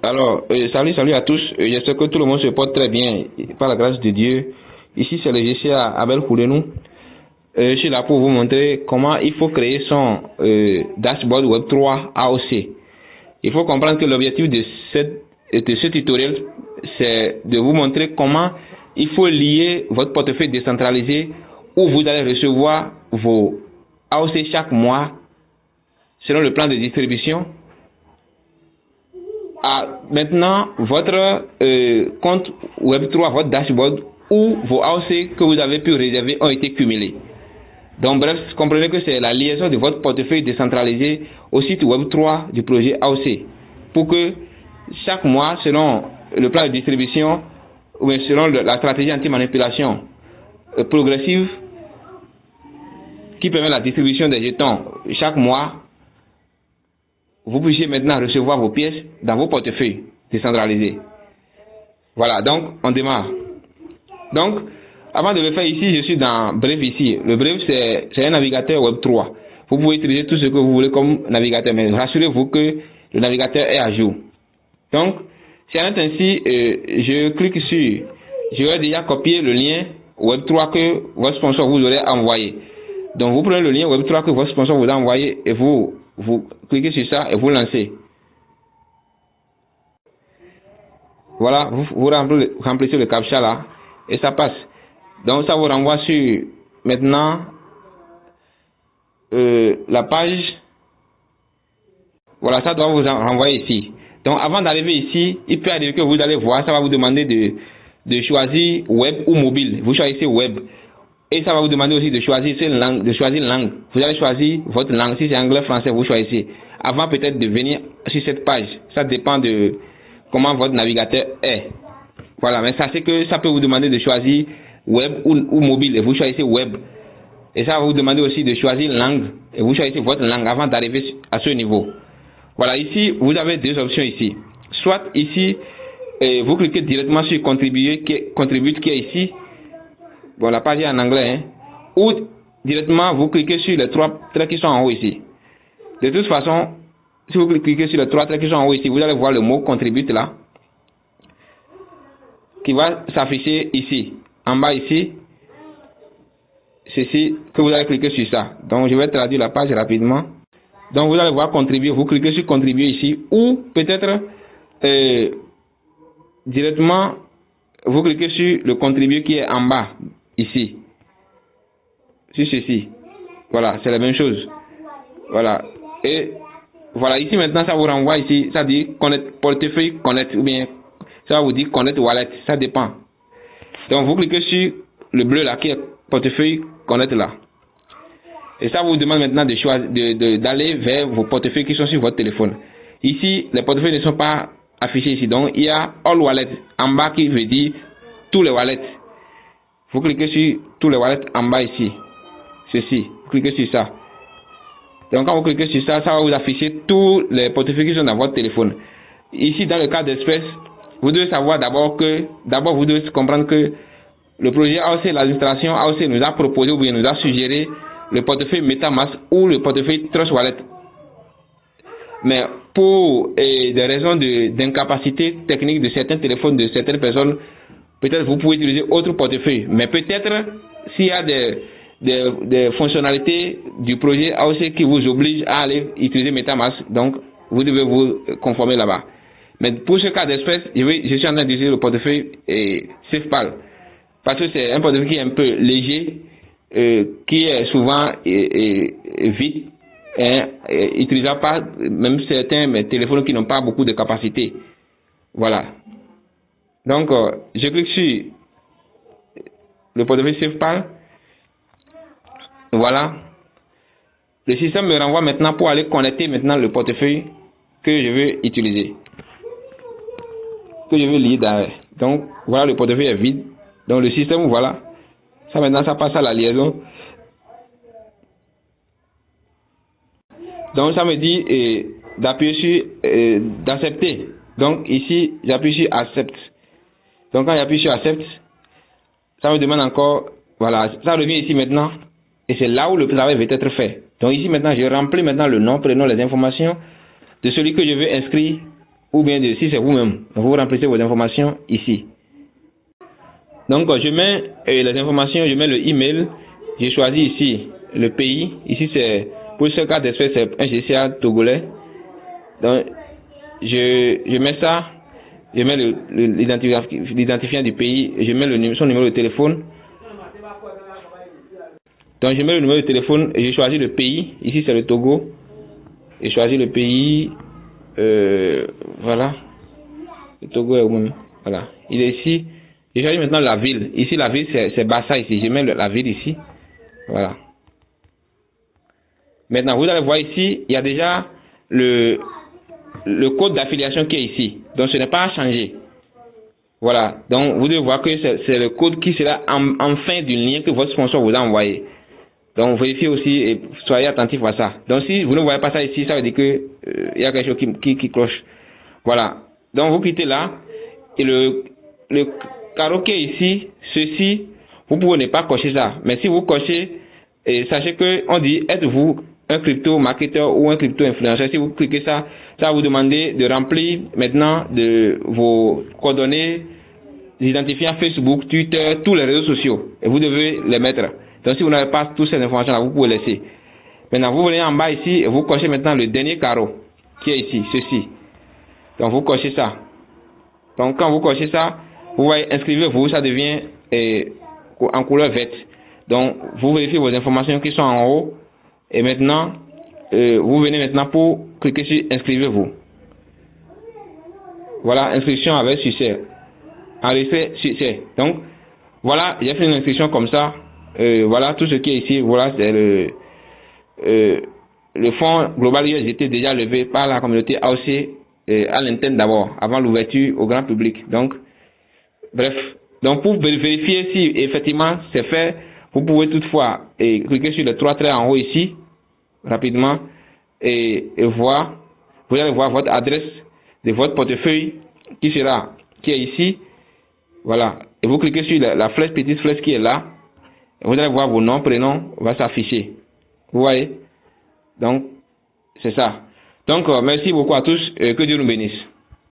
Alors, salut à tous. J'espère que tout le monde se porte très bien par la grâce de Dieu. Ici, c'est le GCA Abel Koulenou. Je suis là pour vous montrer comment il faut créer son dashboard Web 3 AOC. Il faut comprendre que l'objectif de ce tutoriel, c'est de vous montrer comment il faut lier votre portefeuille décentralisé où vous allez recevoir vos AOC chaque mois selon le plan de distribution à maintenant votre compte Web3, votre dashboard où vos AOC que vous avez pu réserver ont été cumulés. Donc bref, comprenez que c'est la liaison de votre portefeuille décentralisé au site Web3 du projet AOC pour que chaque mois, selon le plan de distribution ou selon la stratégie anti-manipulation progressive qui permet la distribution des jetons chaque mois, vous puissiez maintenant recevoir vos pièces dans vos portefeuilles décentralisés. Voilà, donc on démarre. Donc, avant de le faire ici, je suis dans Brave ici. Le Brave, c'est un navigateur Web3. Vous pouvez utiliser tout ce que vous voulez comme navigateur, mais rassurez-vous que le navigateur est à jour. Donc, c'est ainsi, je clique sur, je vais déjà copier le lien Web3 que votre sponsor vous aurait envoyé. Donc, vous prenez le lien Web3 que votre sponsor vous a envoyé et vous cliquez sur ça et vous lancez. Voilà, vous remplissez le captcha là et ça passe. Donc ça vous renvoie sur maintenant la page. Voilà, ça doit vous renvoyer ici. Donc avant d'arriver ici, il peut arriver que vous allez voir, ça va vous demander de choisir web ou mobile. Vous choisissez web. Et ça va vous demander aussi de choisir langue. Vous allez choisir votre langue. Si c'est anglais, français, vous choisissez. Avant peut-être de venir sur cette page. Ça dépend de comment votre navigateur est. Voilà, mais sachez que ça peut vous demander de choisir web ou mobile. Et vous choisissez web. Et ça va vous demander aussi de choisir langue. Et vous choisissez votre langue avant d'arriver à ce niveau. Voilà, ici, vous avez deux options ici. Soit ici, vous cliquez directement sur contribute qui est ici. Bon, la page est en anglais, hein. Ou directement, vous cliquez sur les trois traits qui sont en haut ici. De toute façon, si vous cliquez sur les trois traits qui sont en haut ici, vous allez voir le mot contribute là, qui va s'afficher ici. En bas ici, ceci, que vous allez cliquer sur ça. Donc, je vais traduire la page rapidement. Donc, vous allez voir contribuer. Vous cliquez sur contribuer ici. Ou peut-être directement, vous cliquez sur le contribuer qui est en bas. Ici, sur ceci, voilà, c'est la même chose, voilà, et voilà, ici maintenant ça vous renvoie ici, ça dit connect portefeuille connect, ou bien ça va vous dire connect wallet, ça dépend. Donc vous cliquez sur le bleu là qui est portefeuille connect là, et ça vous demande maintenant de choisir, d'aller vers vos portefeuilles qui sont sur votre téléphone. Ici, les portefeuilles ne sont pas affichés ici, donc il y a all wallet en bas qui veut dire tous les wallets. Vous cliquez sur tous les wallets en bas ici. Ceci. Vous cliquez sur ça. Donc quand vous cliquez sur ça, ça va vous afficher tous les portefeuilles qui sont dans votre téléphone. Ici, dans le cas d'Express, vous devez savoir d'abord vous devez comprendre que le projet AOC, l'administration AOC nous a proposé ou bien nous a suggéré le portefeuille MetaMask ou le portefeuille Trust Wallet. Mais pour des raisons d'incapacité technique de certains téléphones, de certaines personnes, peut-être vous pouvez utiliser autre portefeuille, mais peut-être s'il y a des fonctionnalités du projet AOC qui vous obligent à aller utiliser MetaMask, donc vous devez vous conformer là-bas. Mais pour ce cas d'espèce, je suis en train d'utiliser le portefeuille SafePal, parce que c'est un portefeuille qui est un peu léger, qui est souvent vite, utilisable par même certains téléphones qui n'ont pas beaucoup de capacité. Voilà. Donc, je clique sur le portefeuille SafePal. Voilà. Le système me renvoie maintenant pour aller connecter maintenant le portefeuille que je veux utiliser. Que je veux lier derrière. Donc, voilà, le portefeuille est vide. Donc, le système, voilà. Ça maintenant, ça passe à la liaison. Donc, ça me dit d'appuyer sur d'accepter. Donc, ici, j'appuie sur accept. Donc quand j'appuie sur Accept, ça me demande encore, voilà, ça revient ici maintenant, et c'est là où le travail va être fait. Donc ici maintenant, je remplis maintenant le nom, prénom, les informations de celui que je veux inscrire ou bien si c'est vous-même. Vous remplissez vos informations ici. Donc, je mets les informations, je mets le email. J'ai choisi ici le pays. Ici, c'est pour ce cas d'espèce, c'est un GCA togolais. Donc, je mets ça. Je mets l'identifiant du pays. Je mets son numéro de téléphone. Donc, je mets le numéro de téléphone et j'ai choisi le pays. Ici, c'est le Togo. J'ai choisi le pays. Voilà. Le Togo est où même? Voilà. Il est ici. J'ai choisi maintenant la ville. Ici, la ville, c'est Bassa ici. Je mets la ville ici. Voilà. Maintenant, vous allez voir ici, il y a déjà le code d'affiliation qui est ici. Donc, ce n'est pas à changer. Voilà. Donc, vous devez voir que c'est le code qui sera en fin du lien que votre sponsor vous a envoyé. Donc, vérifiez aussi et soyez attentifs à ça. Donc, si vous ne voyez pas ça ici, ça veut dire que il y a quelque chose qui cloche. Voilà. Donc, vous cliquez là. Et le carreau qui est ici, ceci, vous pouvez ne pas cocher ça. Mais si vous cochez, sachez que on dit, êtes-vous un crypto-marketeur ou un crypto-influenceur? Si vous cliquez ça, ça va vous demander de remplir maintenant de vos coordonnées, identifiants Facebook, Twitter, tous les réseaux sociaux. Et vous devez les mettre. Donc, si vous n'avez pas toutes ces informations-là, vous pouvez laisser. Maintenant, vous venez en bas ici et vous cochez maintenant le dernier carreau qui est ici, ceci. Donc, vous cochez ça. Donc, quand vous cochez ça, vous voyez, inscrivez-vous, ça devient en couleur verte. Donc, vous vérifiez vos informations qui sont en haut. Et maintenant, vous venez maintenant pour cliquer sur inscrivez-vous. Voilà, inscription avec succès. Enregistrer succès. Donc, voilà, j'ai fait une inscription comme ça. Voilà tout ce qui est ici. Voilà, c'est le fonds global USDT déjà levé par la communauté AOC à l'interne d'abord, avant l'ouverture au grand public. Donc, bref. Donc, pour vérifier si effectivement c'est fait, vous pouvez toutefois cliquer sur les 3 traits en haut ici, rapidement, et voir. Vous allez voir votre adresse de votre portefeuille qui est ici. Voilà. Et vous cliquez sur la flèche, petite flèche qui est là. Vous allez voir vos noms, prénoms, va s'afficher. Vous voyez? Donc, c'est ça. Donc, merci beaucoup à tous. Que Dieu nous bénisse.